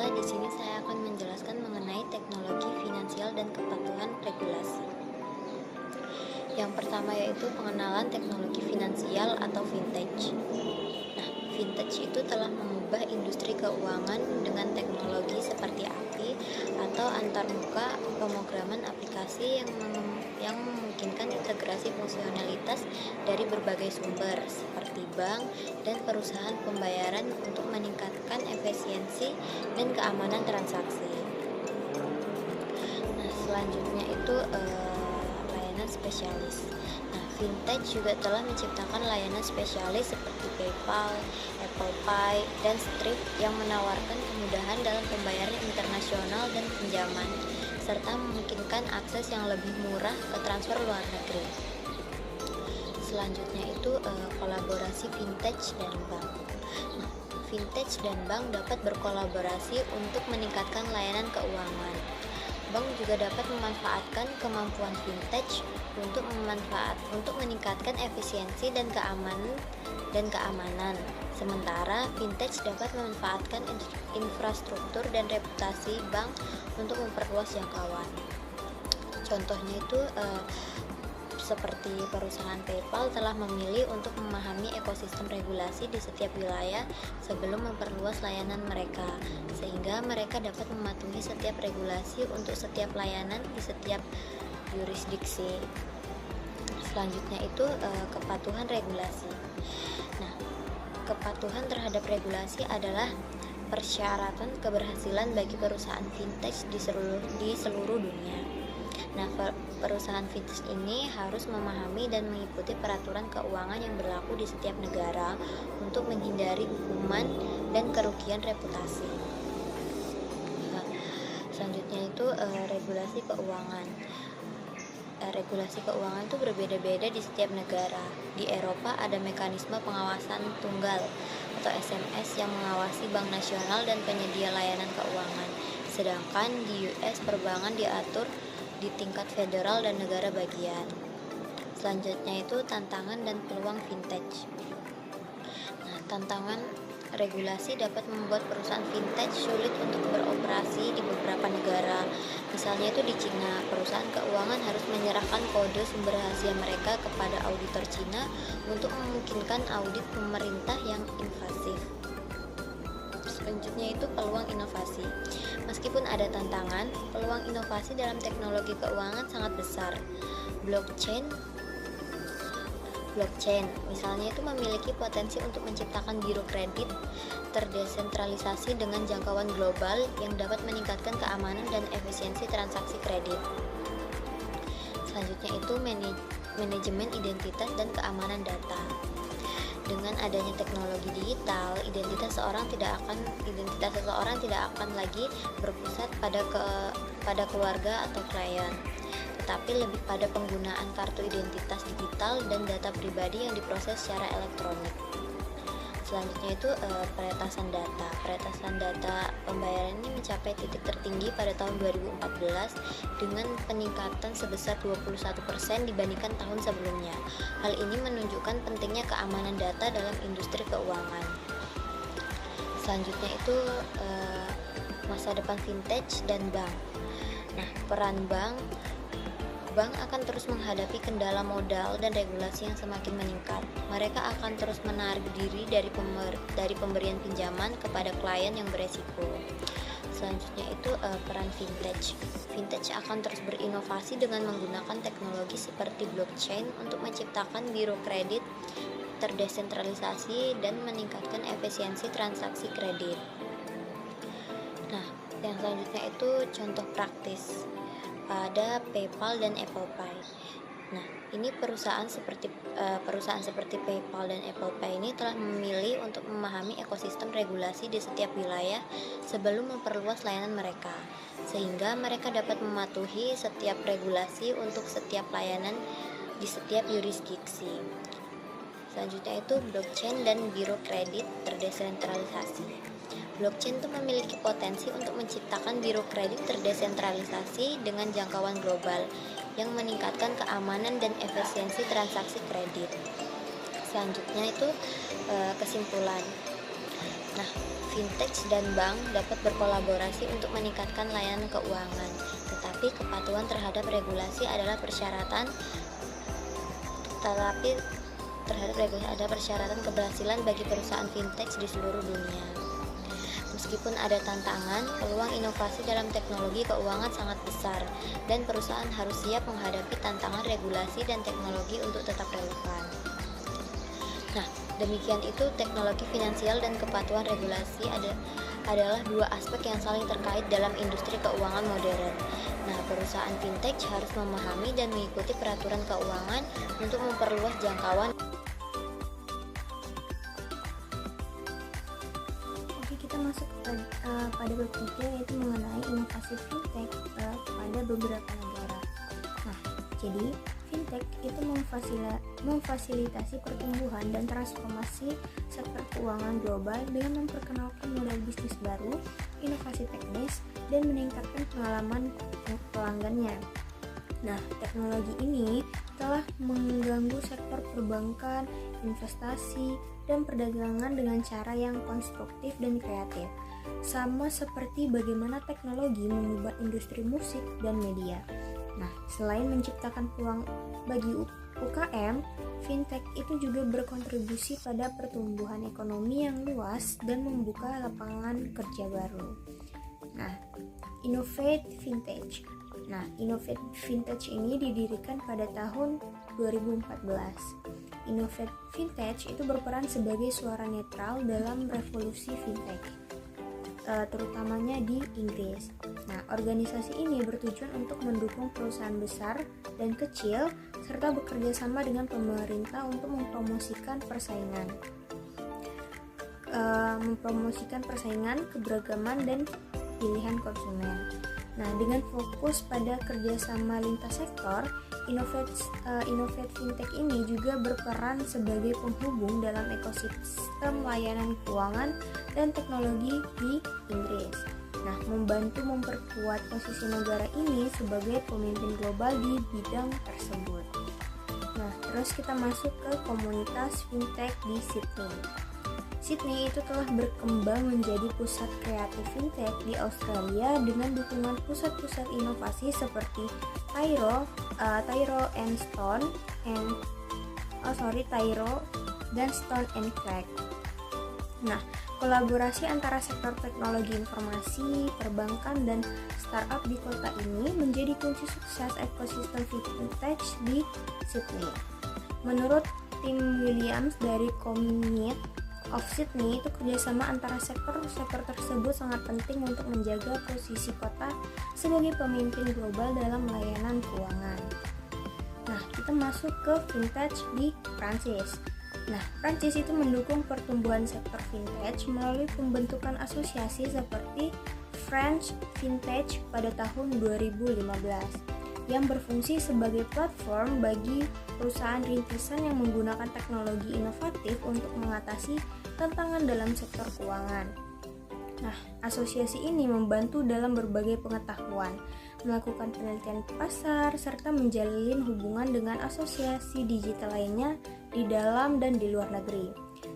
di sini saya akan menjelaskan mengenai teknologi finansial dan kepatuhan regulasi. Yang pertama yaitu pengenalan teknologi finansial atau vintage. Nah, vintage itu telah mengubah industri keuangan dengan teknologi seperti API atau antarmuka pemrograman aplikasi yang memungkinkan integrasi fungsionalitas dari berbagai sumber seperti bank dan perusahaan pembayaran untuk meningkatkan efisiensi dan keamanan transaksi. Nah, selanjutnya itu layanan spesialis. Nah, vintage juga telah menciptakan layanan spesialis seperti PayPal, Apple Pay, dan Stripe yang menawarkan kemudahan dalam pembayaran internasional dan pinjaman, serta memungkinkan akses yang lebih murah ke transfer luar negeri. Selanjutnya itu kolaborasi vintage dan bank. Nah, vintage dan bank dapat berkolaborasi untuk meningkatkan layanan keuangan. Bank juga dapat memanfaatkan kemampuan vintage untuk meningkatkan efisiensi dan keamanan. Sementara vintage dapat memanfaatkan infrastruktur dan reputasi bank untuk memperluas jangkauan. Contohnya itu seperti perusahaan PayPal telah memilih untuk memahami ekosistem regulasi di setiap wilayah sebelum memperluas layanan mereka, sehingga mereka dapat mematuhi setiap regulasi untuk setiap layanan di setiap yurisdiksi. Selanjutnya itu kepatuhan regulasi. Nah, kepatuhan terhadap regulasi adalah persyaratan keberhasilan bagi perusahaan vintage di seluruh dunia. Nah, perusahaan vintage ini harus memahami dan mengikuti peraturan keuangan yang berlaku di setiap negara untuk menghindari hukuman dan kerugian reputasi. Nah, selanjutnya itu regulasi keuangan. Regulasi keuangan itu berbeda-beda di setiap negara. Di Eropa ada mekanisme pengawasan tunggal atau SMS yang mengawasi bank nasional dan penyedia layanan keuangan. Sedangkan di US perbankan diatur di tingkat federal dan negara bagian. Selanjutnya itu tantangan dan peluang vintage. Nah, tantangan regulasi dapat membuat perusahaan vintage sulit untuk beroperasi di beberapa negara. Misalnya itu di Cina, perusahaan keuangan harus menyerahkan kode sumber rahasia mereka kepada auditor Cina untuk memungkinkan audit pemerintah yang invasif. Selanjutnya itu peluang inovasi. Meskipun ada tantangan, peluang inovasi dalam teknologi keuangan sangat besar. Blockchain misalnya itu memiliki potensi untuk menciptakan biro kredit terdesentralisasi dengan jangkauan global yang dapat meningkatkan keamanan dan efisiensi transaksi kredit. Selanjutnya itu manajemen identitas dan keamanan data. Dengan adanya teknologi digital, identitas seseorang tidak akan lagi berpusat pada keluarga atau klien, tetapi lebih pada penggunaan kartu identitas digital dan data pribadi yang diproses secara elektronik. Selanjutnya itu peretasan data. Peretasan data pembayaran ini mencapai titik tertinggi pada tahun 2014 dengan peningkatan sebesar 21% dibandingkan tahun sebelumnya. Hal ini menunjukkan pentingnya keamanan data dalam industri keuangan. Selanjutnya itu masa depan vintage dan bank. Nah, peran bank akan terus menghadapi kendala modal dan regulasi yang semakin meningkat. Mereka akan terus menarik diri dari pemberian pinjaman kepada klien yang beresiko. Selanjutnya itu peran vintage. Vintage akan terus berinovasi dengan menggunakan teknologi seperti blockchain untuk menciptakan biro kredit terdesentralisasi dan meningkatkan efisiensi transaksi kredit. Nah, yang selanjutnya itu contoh praktis. Ada PayPal dan Apple Pay. Nah, ini perusahaan seperti PayPal dan Apple Pay ini telah memilih untuk memahami ekosistem regulasi di setiap wilayah sebelum memperluas layanan mereka, sehingga mereka dapat mematuhi setiap regulasi untuk setiap layanan di setiap yurisdiksi. Selanjutnya itu blockchain dan biro kredit terdesentralisasi. Blockchain itu memiliki potensi untuk menciptakan biro kredit terdesentralisasi dengan jangkauan global yang meningkatkan keamanan dan efisiensi transaksi kredit. Selanjutnya itu kesimpulan. Nah, fintech dan bank dapat berkolaborasi untuk meningkatkan layanan keuangan, tetapi kepatuhan terhadap regulasi adalah persyaratan ada persyaratan keberhasilan bagi perusahaan fintech di seluruh dunia. Meskipun ada tantangan, peluang inovasi dalam teknologi keuangan sangat besar, dan perusahaan harus siap menghadapi tantangan regulasi dan teknologi untuk tetap relevan. Nah, demikian itu teknologi finansial dan kepatuhan regulasi adalah dua aspek yang saling terkait dalam industri keuangan modern. Nah, perusahaan fintech harus memahami dan mengikuti peraturan keuangan untuk memperluas jangkauan. Oke, kita masuk pada bab 3, yaitu mengenai inovasi fintech pada beberapa negara. Nah, jadi fintech itu memfasilitasi pertumbuhan dan transformasi sektor keuangan global dengan memperkenalkan model bisnis baru, inovasi teknis, dan meningkatkan pengalaman pelanggannya. Nah, teknologi ini telah mengganggu sektor perbankan, investasi, dan perdagangan dengan cara yang konstruktif dan kreatif. Sama seperti bagaimana teknologi mengubah industri musik dan media. Nah, selain menciptakan peluang bagi UKM, fintech itu juga berkontribusi pada pertumbuhan ekonomi yang luas dan membuka lapangan kerja baru. Nah, Innovate Vintage. Nah, Innovate Vintage ini didirikan pada tahun 2014. Innovate Vintage itu berperan sebagai suara netral dalam revolusi fintech, terutamanya di Inggris. Nah, organisasi ini bertujuan untuk mendukung perusahaan besar dan kecil serta bekerja sama dengan pemerintah untuk mempromosikan persaingan, keberagaman, dan pilihan konsumen. Nah, dengan fokus pada kerjasama lintas sektor, Innovate Fintech ini juga berperan sebagai penghubung dalam ekosistem layanan keuangan dan teknologi di Inggris. Nah, membantu memperkuat posisi negara ini sebagai pemimpin global di bidang tersebut. Nah, terus kita masuk ke komunitas fintech di Sydney. Sydney itu telah berkembang menjadi pusat kreatif fintech di Australia dengan dukungan pusat-pusat inovasi seperti Tyro dan Stone and Craig. Nah, kolaborasi antara sektor teknologi informasi, perbankan, dan startup di kota ini menjadi kunci sukses ekosistem fintech di Sydney. Menurut Tim Williams dari Community of Sydney, itu kerjasama antara sektor tersebut sangat penting untuk menjaga posisi kota sebagai pemimpin global dalam layanan keuangan. Nah, kita masuk ke fintech di Prancis. Nah, Prancis itu mendukung pertumbuhan sektor fintech melalui pembentukan asosiasi seperti French Fintech pada tahun 2015 yang berfungsi sebagai platform bagi perusahaan rintisan yang menggunakan teknologi inovatif untuk mengatasi tantangan dalam sektor keuangan. Nah, asosiasi ini membantu dalam berbagai pengetahuan, melakukan penelitian pasar, serta menjalin hubungan dengan asosiasi digital lainnya di dalam dan di luar negeri.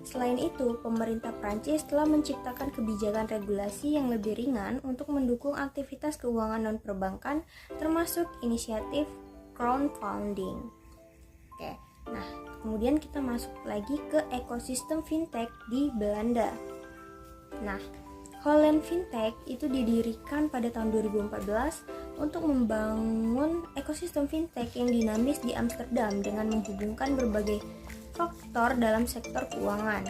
Selain itu, pemerintah Prancis telah menciptakan kebijakan regulasi yang lebih ringan untuk mendukung aktivitas keuangan non-perbankan, termasuk inisiatif crowdfunding. Oke, nah kemudian kita masuk lagi ke ekosistem fintech di Belanda. Nah, Holland Fintech itu didirikan pada tahun 2014 untuk membangun ekosistem fintech yang dinamis di Amsterdam dengan menghubungkan berbagai faktor dalam sektor keuangan.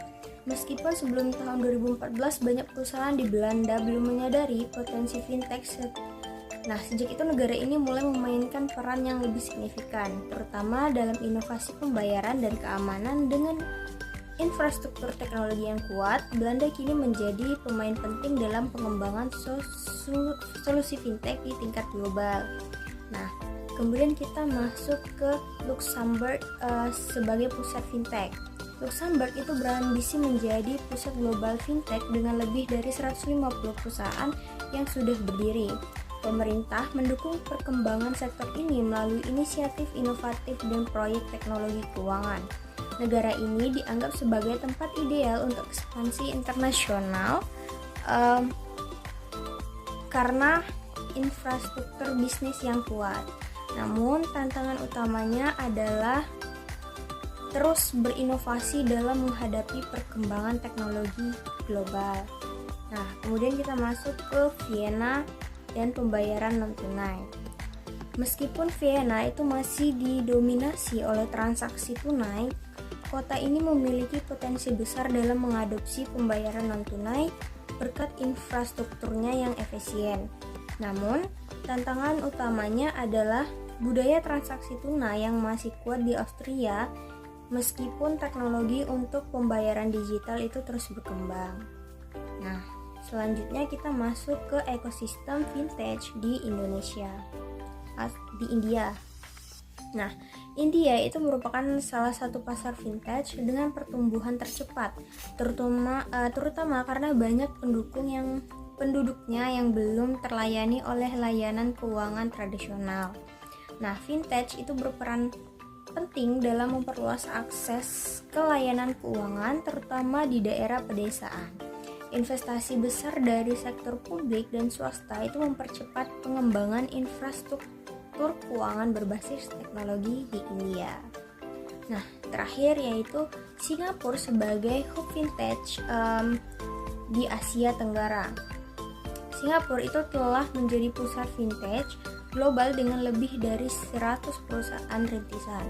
Meskipun sebelum tahun 2014 banyak perusahaan di Belanda belum menyadari potensi fintech, sejak itu negara ini mulai memainkan peran yang lebih signifikan, terutama dalam inovasi pembayaran dan keamanan. Dengan infrastruktur teknologi yang kuat, Belanda kini menjadi pemain penting dalam pengembangan solusi fintech di tingkat global. Nah, kemudian kita masuk ke Luxembourg sebagai pusat fintech. Luxembourg itu berambisi menjadi pusat global fintech dengan lebih dari 150 perusahaan yang sudah berdiri. Pemerintah mendukung perkembangan sektor ini melalui inisiatif inovatif dan proyek teknologi keuangan. Negara ini dianggap sebagai tempat ideal untuk ekspansi internasional karena infrastruktur bisnis yang kuat. Namun, tantangan utamanya adalah terus berinovasi dalam menghadapi perkembangan teknologi global. Nah, kemudian kita masuk ke Vienna dan pembayaran non-tunai. Meskipun Vienna itu masih didominasi oleh transaksi tunai, kota ini memiliki potensi besar dalam mengadopsi pembayaran non-tunai berkat infrastrukturnya yang efisien. Namun, tantangan utamanya adalah budaya transaksi tunai yang masih kuat di Austria meskipun teknologi untuk pembayaran digital itu terus berkembang. Nah, selanjutnya kita masuk ke ekosistem vintage di India. Nah, India itu merupakan salah satu pasar vintage dengan pertumbuhan tercepat, terutama karena banyak penduduknya yang belum terlayani oleh layanan keuangan tradisional. Nah, vintage itu berperan penting dalam memperluas akses ke layanan keuangan, terutama di daerah pedesaan. Investasi besar dari sektor publik dan swasta itu mempercepat pengembangan infrastruktur keuangan berbasis teknologi di India. Nah, terakhir yaitu Singapura sebagai hub vintage di Asia Tenggara. Singapura itu telah menjadi pusat vintage global dengan lebih dari 100 perusahaan rintisan,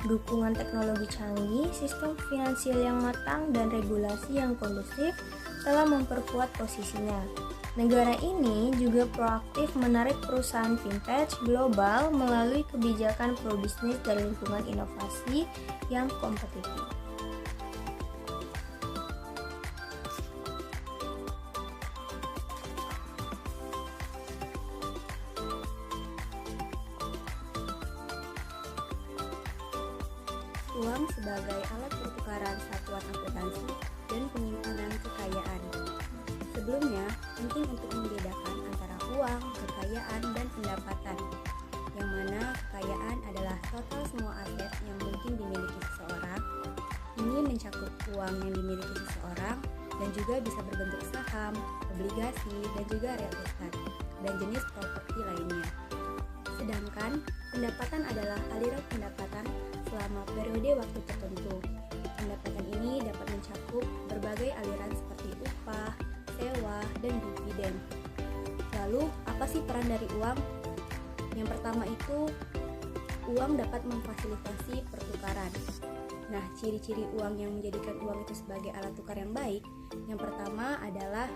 dukungan teknologi canggih, sistem finansial yang matang, dan regulasi yang kondusif telah memperkuat posisinya. Negara ini juga proaktif menarik perusahaan vintage global melalui kebijakan pro-bisnis dan lingkungan inovasi yang kompetitif. Uang sebagai alat pertukaran satuan akuntansi dan penyimpanan kekayaan. Sebelumnya, penting untuk membedakan antara uang, kekayaan, dan pendapatan, yang mana kekayaan adalah total semua aset yang mungkin dimiliki seseorang. Ini mencakup uang yang dimiliki seseorang dan juga bisa berbentuk saham, obligasi, dan juga real estate, dan jenis properti lainnya. Sedangkan pendapatan adalah aliran pendapatan selama periode waktu tertentu. Pendapatan ini dapat mencakup berbagai aliran seperti upah, sewa, dan dividen. Lalu, apa sih peran dari uang? Yang pertama itu, uang dapat memfasilitasi pertukaran. Nah, ciri-ciri uang yang menjadikan uang itu sebagai alat tukar yang baik, yang pertama adalah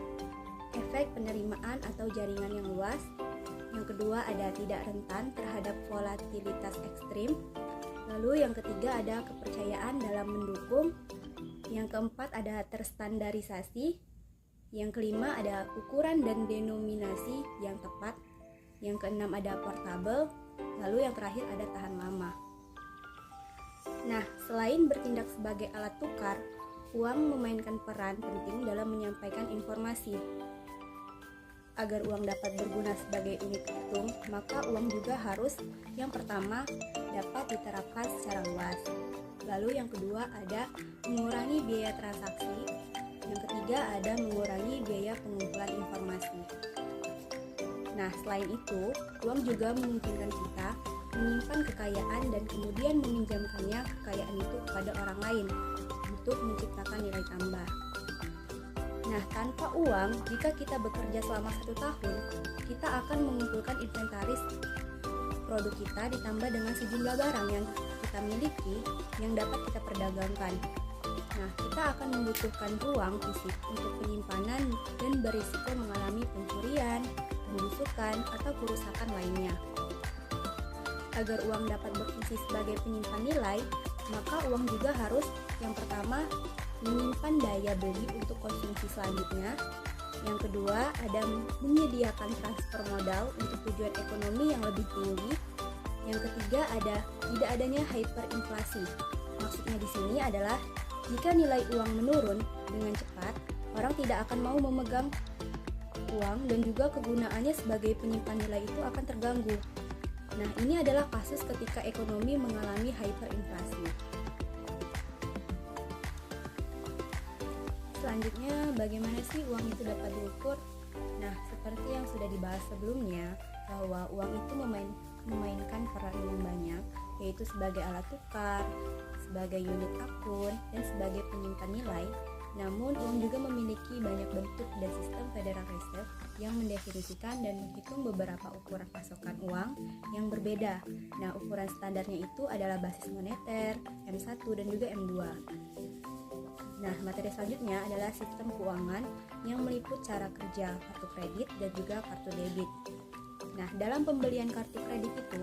efek penerimaan atau jaringan yang luas. Yang kedua ada tidak rentan terhadap volatilitas ekstrim. Lalu yang ketiga ada kepercayaan dalam mendukung. Yang keempat ada terstandarisasi. Yang kelima ada ukuran dan denominasi yang tepat. Yang keenam ada portable. Lalu yang terakhir ada tahan lama. Nah, selain bertindak sebagai alat tukar, uang memainkan peran penting dalam menyampaikan informasi. Agar uang dapat berguna sebagai unit hitung, maka uang juga harus yang pertama dapat diterapkan secara luas. Lalu yang kedua ada mengurangi biaya transaksi. Yang ketiga ada mengurangi biaya pengumpulan informasi. Nah, selain itu, uang juga memungkinkan kita menyimpan kekayaan dan kemudian meminjamkannya kekayaan itu kepada orang lain untuk menciptakan nilai tambah. Nah, tanpa uang, jika kita bekerja selama 1 tahun, kita akan mengumpulkan inventaris produk kita ditambah dengan sejumlah barang yang kita miliki yang dapat kita perdagangkan. Nah, kita akan membutuhkan ruang fisik untuk penyimpanan dan berisiko mengalami pencurian, pembusukan, atau kerusakan lainnya. Agar uang dapat berfungsi sebagai penyimpan nilai, maka uang juga harus yang pertama menyimpan daya beli untuk konsumsi selanjutnya. Yang kedua, ada menyediakan transfer modal untuk tujuan ekonomi yang lebih tinggi. Yang ketiga, ada tidak adanya hyperinflasi. Maksudnya di sini adalah jika nilai uang menurun dengan cepat, orang tidak akan mau memegang uang dan juga kegunaannya sebagai penyimpan nilai itu akan terganggu. Nah, ini adalah kasus ketika ekonomi mengalami hyperinflasi. selanjutnya, bagaimana sih uang itu dapat diukur? Nah, seperti yang sudah dibahas sebelumnya, bahwa uang itu memainkan peran yang banyak, yaitu sebagai alat tukar, sebagai unit akun, dan sebagai penyimpan nilai. Namun, uang juga memiliki banyak bentuk dan sistem Federal Reserve yang mendefinisikan dan menghitung beberapa ukuran pasokan uang yang berbeda. Nah, ukuran standarnya itu adalah basis moneter, M1 dan juga M2. Nah, materi selanjutnya adalah sistem keuangan yang meliput cara kerja kartu kredit dan juga kartu debit. Nah, dalam pembelian kartu kredit itu,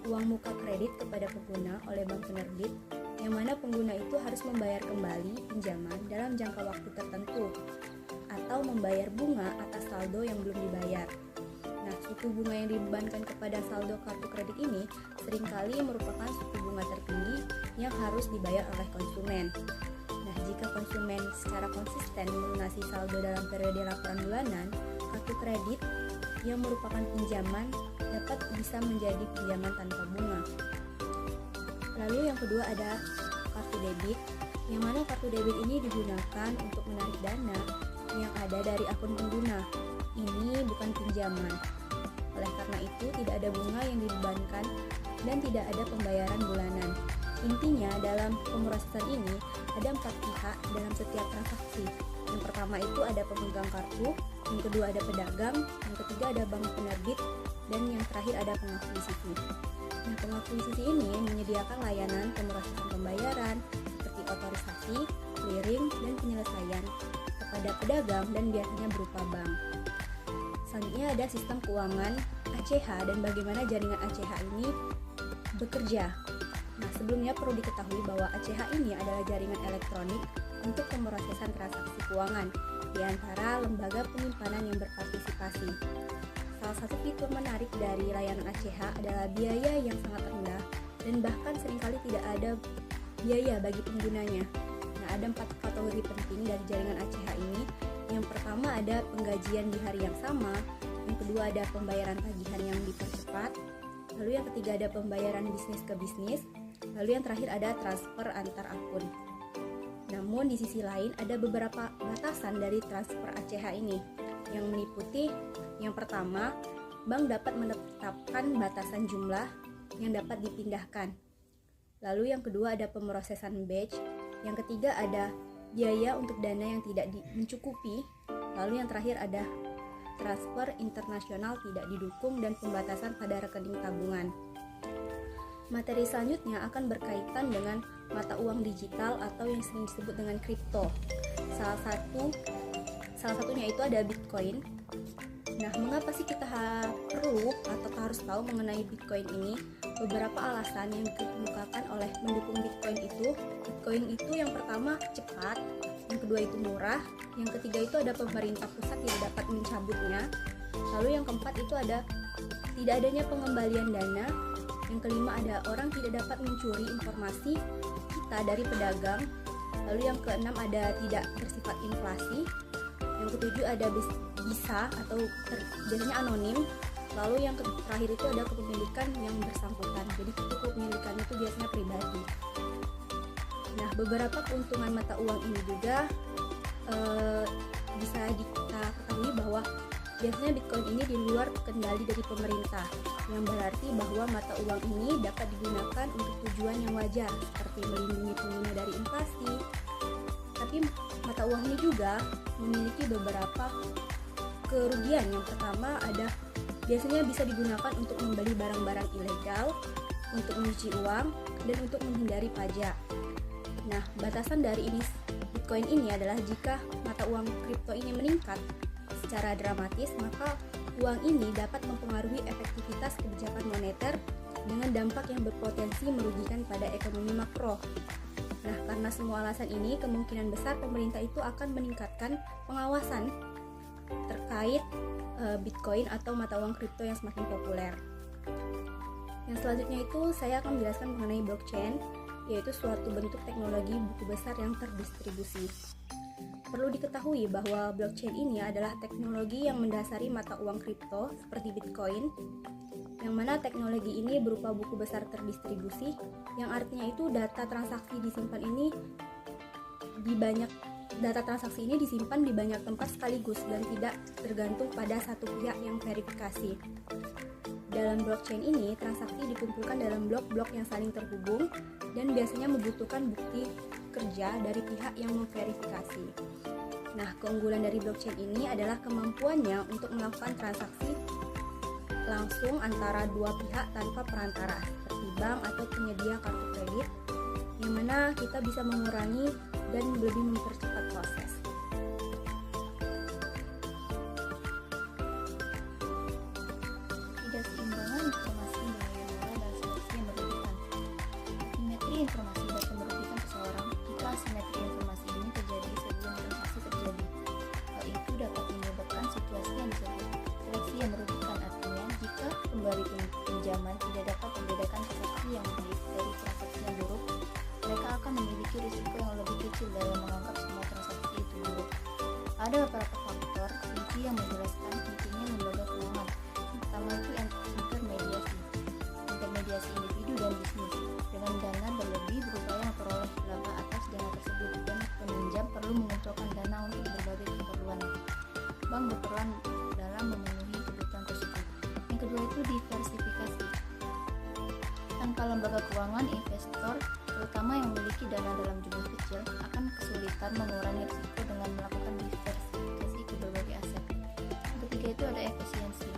uang muka kredit kepada pengguna oleh bank penerbit, yang mana pengguna itu harus membayar kembali pinjaman dalam jangka waktu tertentu atau membayar bunga atas saldo yang belum dibayar. Nah, suku bunga yang dibebankan kepada saldo kartu kredit ini seringkali merupakan suku bunga tertinggi yang harus dibayar oleh konsumen. Nah, jika konsumen secara konsisten melunasi saldo dalam periode laporan bulanan, kartu kredit yang merupakan pinjaman dapat bisa menjadi pinjaman tanpa bunga. Lalu yang kedua ada kartu debit, yang mana kartu debit ini digunakan untuk menarik dana yang ada dari akun pengguna. Ini bukan pinjaman. Oleh karena itu, tidak ada bunga yang dibebankan dan tidak ada pembayaran bulanan. Intinya, dalam pemrosesan ini ada 4 pihak dalam setiap transaksi. Yang pertama itu ada pemegang kartu, yang kedua ada pedagang, yang ketiga ada bank penerbit, dan yang terakhir ada pengakuisisi. Nah, pengakuisisi ini menyediakan layanan pemrosesan pembayaran seperti otorisasi, clearing, dan penyelesaian kepada pedagang dan biasanya berupa bank. Selanjutnya ada sistem keuangan ACH dan bagaimana jaringan ACH ini bekerja. Nah, sebelumnya perlu diketahui bahwa ACH ini adalah jaringan elektronik untuk pemrosesan transaksi keuangan di antara lembaga penyimpanan yang berpartisipasi. Salah satu fitur menarik dari layanan ACH adalah biaya yang sangat rendah dan bahkan seringkali tidak ada biaya bagi penggunanya. Nah, ada 4 kategori penting dari jaringan ACH ini. Yang pertama ada penggajian di hari yang sama, yang kedua ada pembayaran tagihan yang dipercepat, lalu yang ketiga ada pembayaran bisnis ke bisnis, lalu yang terakhir ada transfer antar akun. Namun di sisi lain ada beberapa batasan dari transfer ACH ini yang meliputi yang pertama, bank dapat menetapkan batasan jumlah yang dapat dipindahkan. Lalu yang kedua ada pemrosesan batch, yang ketiga ada biaya untuk dana yang tidak mencukupi, lalu yang terakhir ada transfer internasional tidak didukung dan pembatasan pada rekening tabungan. Materi selanjutnya akan berkaitan dengan mata uang digital atau yang sering disebut dengan kripto. Salah satunya itu ada Bitcoin. Nah, mengapa sih kita perlu atau harus tahu mengenai Bitcoin ini? Beberapa alasan yang dikemukakan oleh mendukung Bitcoin itu. Bitcoin itu yang pertama cepat, yang kedua itu murah, yang ketiga itu ada pemerintah pusat yang dapat mencabutnya. Lalu yang keempat itu ada tidak adanya pengembalian dana. Yang kelima ada orang tidak dapat mencuri informasi kita dari pedagang. Lalu yang keenam ada tidak bersifat inflasi. Yang ketujuh ada bisa atau biasanya anonim. Lalu yang terakhir itu ada kepemilikan yang bersangkutan. Jadi kepemilikan itu biasanya pribadi. Nah, beberapa keuntungan mata uang ini juga bisa kita ketahui bahwa biasanya Bitcoin ini di luar kendali dari pemerintah, yang berarti bahwa mata uang ini dapat digunakan untuk tujuan yang wajar seperti melindungi pengguna dari inflasi. Tapi mata uang ini juga memiliki beberapa kerugian. Yang pertama ada biasanya bisa digunakan untuk membeli barang-barang ilegal, untuk mencuci uang, dan untuk menghindari pajak. Nah, batasan dari Bitcoin ini adalah jika mata uang kripto ini meningkat secara dramatis, maka uang ini dapat mempengaruhi efektivitas kebijakan moneter dengan dampak yang berpotensi merugikan pada ekonomi makro. Nah, karena semua alasan ini, kemungkinan besar pemerintah itu akan meningkatkan pengawasan terkait Bitcoin atau mata uang kripto yang semakin populer. Yang selanjutnya itu saya akan menjelaskan mengenai blockchain, yaitu suatu bentuk teknologi buku besar yang terdistribusi. Perlu diketahui bahwa blockchain ini adalah teknologi yang mendasari mata uang kripto seperti Bitcoin, yang mana teknologi ini berupa buku besar terdistribusi, yang artinya itu data transaksi disimpan ini di banyak Data transaksi ini disimpan di banyak tempat sekaligus dan tidak tergantung pada satu pihak yang verifikasi. Dalam blockchain ini, transaksi dikumpulkan dalam blok-blok yang saling terhubung dan biasanya membutuhkan bukti kerja dari pihak yang memverifikasi. Nah, keunggulan dari blockchain ini adalah kemampuannya untuk melakukan transaksi langsung antara dua pihak tanpa perantara, seperti bank atau penyedia kartu kredit, yang mana kita bisa mengurangi dan lebih mempercepat proses. Ketidakseimbangan informasi bahaya dan seleksi yang merugikan. Simetri informasi dapat merugikan seseorang jika asimetri informasi ini terjadi sebelum transaksi terjadi. Hal itu dapat menyebabkan situasi yang disebut seleksi yang merugikan, artinya jika pemberi pinjaman tidak dapat membedakan transaksi yang baik dari transaksi yang buruk, mereka akan memiliki risiko yang lebih kecil dalam menganggap semua transaksi itu buruk. Ada beberapa faktor kunci yang menjelaskan pentingnya lembaga keuangan. Pertama itu intermediasi individu dan bisnis. Dengan dana berlebih berupaya memperoleh laba atas dana tersebut, dan peminjam perlu mengumpulkan dana untuk berbagai keperluan. Bank berperan dalam memenuhi kebutuhan tersebut. Yang kedua itu diversifikasi. Tanpa lembaga keuangan, investor terutama yang memiliki dana dalam jumlah kecil akan kesulitan mengurangi risiko dengan melakukan diversifikasi ke berbagai aset. Yang ketiga itu ada efisiensi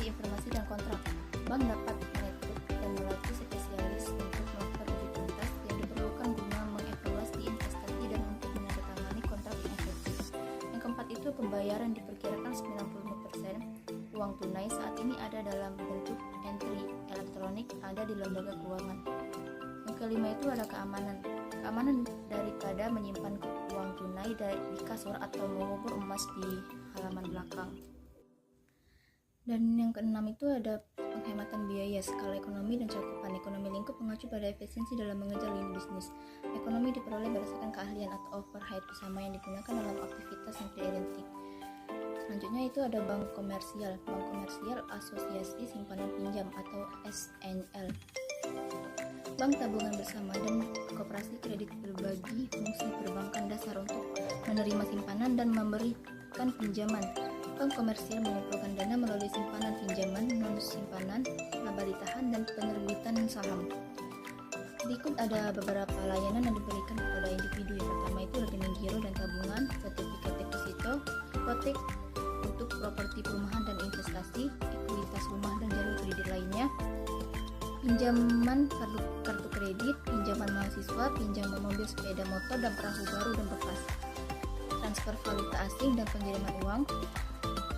informasi dan kontrak. Bank dapat merekrut dan melatih spesialis untuk melakukan uji tuntas yang diperlukan guna mengevaluasi investasi dan untuk menandatangani kontrak yang efektif. Yang keempat itu pembayaran diperkirakan 95% uang tunai saat ini ada dalam bentuk entry elektronik ada di lembaga keuangan. Yang kelima itu ada keamanan daripada menyimpan uang tunai di kasur atau mengubur emas di halaman belakang. Dan yang keenam itu ada penghematan biaya, skala ekonomi dan cakupan. Ekonomi lingkup mengacu pada efisiensi dalam mengejar lini bisnis. Ekonomi diperoleh berdasarkan keahlian atau overhead bersama yang digunakan dalam aktivitas yang tidak identik. Selanjutnya itu ada bank komersial. Bank komersial Asosiasi Simpanan Pinjam atau SNL. Bank tabungan bersama dan koperasi kredit berbagi fungsi perbankan dasar untuk menerima simpanan dan memberikan pinjaman. Bank komersial mengumpulkan dana melalui simpanan pinjaman, non-simpanan, laba ditahan, dan penerbitan saham. Berikut ada beberapa layanan yang diberikan kepada individu. Yang pertama itu rekening giro dan tabungan, sertifikat deposito, hipotek untuk properti perumahan dan investasi, ekuitas rumah dan jalur kredit lainnya, pinjaman kartu kredit, pinjaman mahasiswa, pinjaman mobil, sepeda motor, dan perahu baru dan bekas, transfer valuta asing dan pengiriman uang,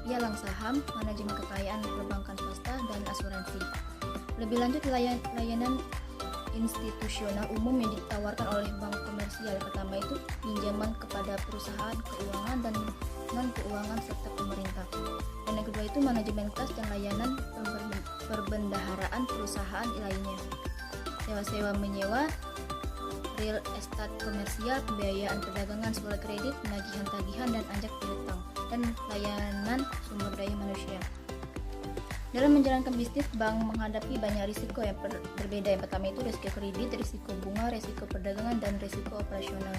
pialang saham, manajemen kekayaan perbankan swasta, dan asuransi. Lebih lanjut, layanan institusional umum yang ditawarkan oleh bank komersial. Pertama itu pinjaman kepada perusahaan keuangan dan non-keuangan serta pemerintah. Dan yang kedua itu manajemen kas dan layanan perbendaharaan perusahaan lainnya. Sewa-sewa menyewa, real estate komersial, pembiayaan perdagangan sebuah kredit, penagihan tagihan dan ajak piutang, dan layanan sumber daya manusia. Dalam menjalankan bisnis, bank menghadapi banyak risiko yang berbeda. Yang pertama itu risiko kredit, risiko bunga, risiko perdagangan, dan risiko operasional.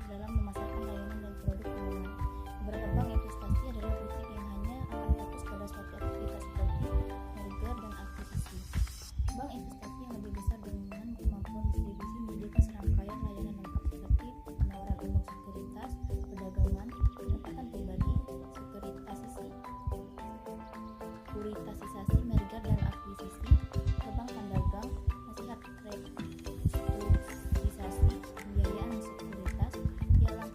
Dalam memasarkan layanan dan produk keuangan. Beberapa bank investasi adalah butik yang hanya akan fokus pada suatu aktivitas seperti merger dan akuisisi. Bank investasi yang lebih besar dengan kemampuan distribusi menyediakan serangkaian layanan lengkap seperti penawaran umum sekuritas, perdagangan, pendapatan pribadi, sekuritisasi, merger dan akuisisi, perbankan dagang, nasihat restrukturisasi, pembiayaan sekuritas, pialang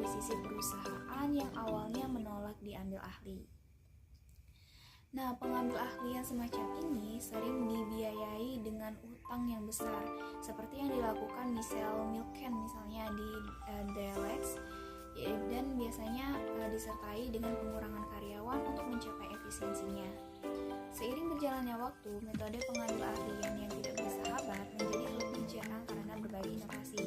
sisi perusahaan yang awalnya menolak diambil ahli. Nah, pengambil ahli yang semacam ini sering dibiayai dengan utang yang besar, seperti yang dilakukan Michelle Milken misalnya di DLX, dan biasanya disertai dengan pengurangan karyawan untuk mencapai efisiensinya. Seiring berjalannya waktu, metode pengambil ahlian yang tidak bersahabat menjadi lebih jarang karena berbagai inovasi.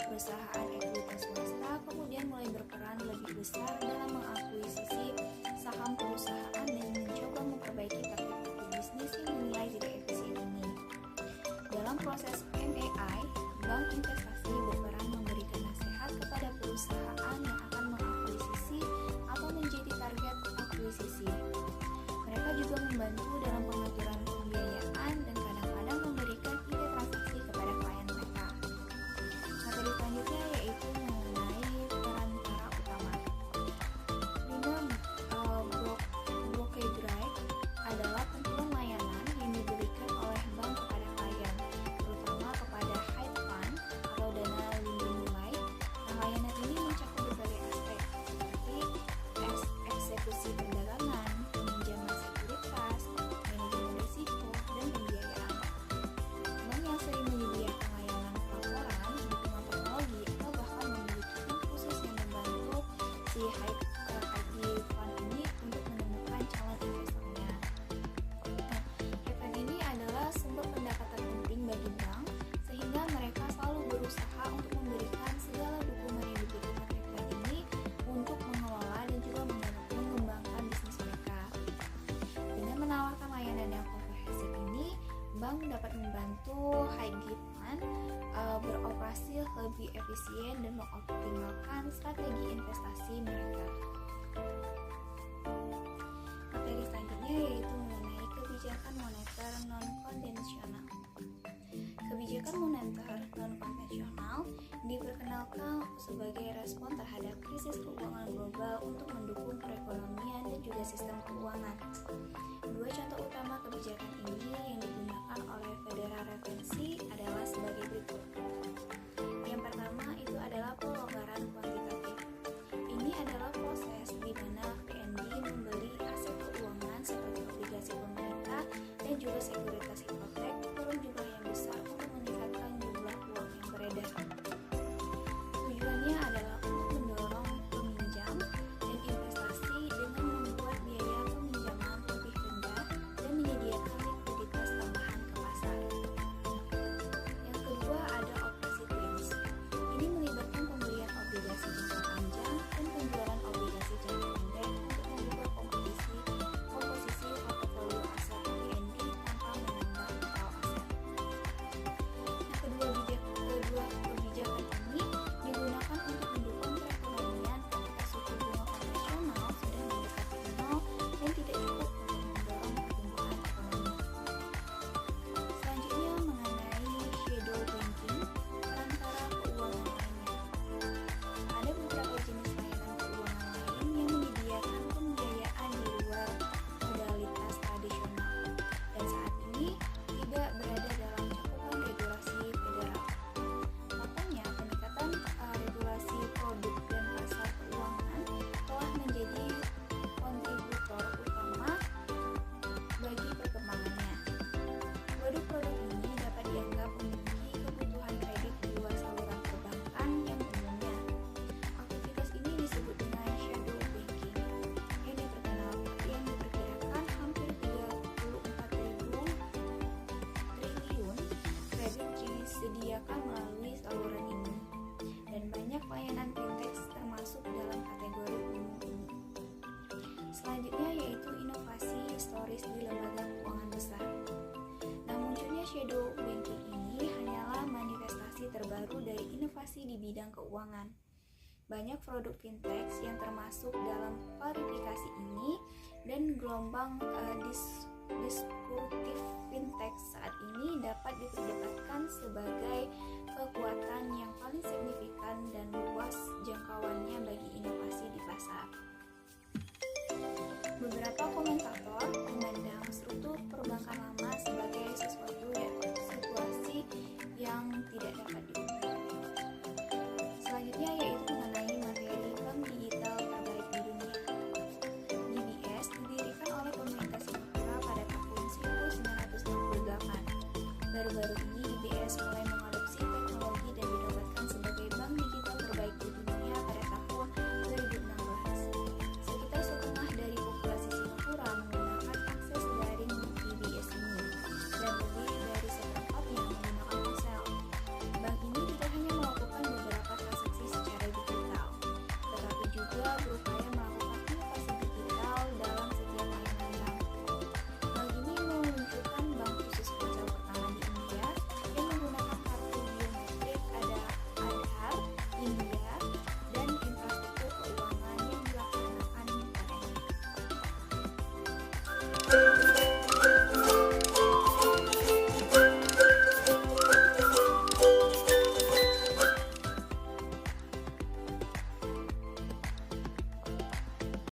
Perusahaan ekuitas swasta kemudian mulai berperan lebih besar dalam mengakuisisi saham perusahaan dan mencoba memperbaiki praktik bisnis yang dinilai tidak efisien ini. Dalam proses M&A, bank investasi berperan memberikan nasihat kepada perusahaan yang akan mengakuisisi atau menjadi target akuisisi. Mereka juga membantu dalam pengaturan pembiayaan dan kadang-kadang memberikan ide transaksi kepada klien mereka. Materi selanjutnya yaitu mengenai peran para utama. Brokerage adalah tentuan layanan yang diberikan oleh bank kepada klien, terutama kepada hedge fund atau dana lindung nilai. Nah, layanan ini mencakup berbagai aspek seperti eksekusi perdagangan, peminjaman sekuritas, manajemen risiko, dan pembiayaan. Bank yang sering menyediakan layanan pelaporan, dukungan teknologi, atau bahkan memiliki tim khusus yang membantu si hedge fund ini untuk menemukan calon investornya. Nah, hedge fund ini adalah sumber pendapatan penting bagi bank, sehingga mereka selalu berusaha untuk memberikan segala dukungan yang dibutuhkan hedge fund ini untuk mengelola dan juga mengembangkan bisnis mereka. Dengan menawarkan layanan yang komprehensif ini, bank dapat membantu hedge fund beroperasi lebih efisien dan mengoptimalkan strategi investasi mereka. Materi selanjutnya yaitu mengenai kebijakan moneter non-konvensional. Kebijakan moneter non-konvensional diperkenalkan sebagai respon terhadap krisis keuangan global untuk mendukung perekonomian dan juga sistem keuangan. Dua contoh utama kebijakan ini yang digunakan oleh Federal Reserve adalah sebagai berikut. Yang pertama itu adalah pelonggaran kuantitatif. Ini adalah proses di mana PNB membeli aset keuangan seperti obligasi pemerintah dan juga sekuritas hipotek dalam jumlah yang besar untuk meningkatkan jumlah uang yang beredar. Tujuannya adalah untuk mendorong peminjam dan investasi dengan membuat biaya peminjaman lebih rendah dan menyediakan likuiditas tambahan ke pasar. Yang kedua ada operasi twins. Ini melibatkan pembelian obligasi jangka panjang dan penjualan obligasi jangka pendek untuk mengubah komposisi portofolio aset PNB tanpa menambah total aset. Kedua kebijakan ini digunakan untuk mendukung perekonomian ketika suku bunga konvensional sudah mendekati nol dan tidak cukup untuk mendorong pertumbuhan ekonomi. Selanjutnya mengenai shadow banking, perantara keuangan lainnya. Ada beberapa jenis layanan keuangan lain yang menyediakan pembiayaan di luar modalitas tradisional dan saat ini tidak berada dalam cakupan regulasi federal. Contohnya, peningkatan regulasi produk dan pasar keuangan telah menjadi kontributor utama bagi perkembangannya. Produk-produk ini dapat dianggap memenuhi kebutuhan kredit di luar saluran perbankan yang umumnya. Aktivitas ini disebut dengan shadow banking yang diperkirakan hampir 34.000 triliun kredit disediakan melalui saluran ini, dan banyak layanan fintech termasuk dalam kategori umum ini. Selanjutnya yaitu inovasi historis di lembaga keuangan besar. Nah, munculnya shadow banking ini hanyalah manifestasi terbaru dari inovasi di bidang keuangan. Banyak produk fintech yang termasuk dalam klarifikasi ini dan gelombang disruptif fintech saat ini dapat diperdebatkan sebagai kekuatan yang paling signifikan dan luas jangkauannya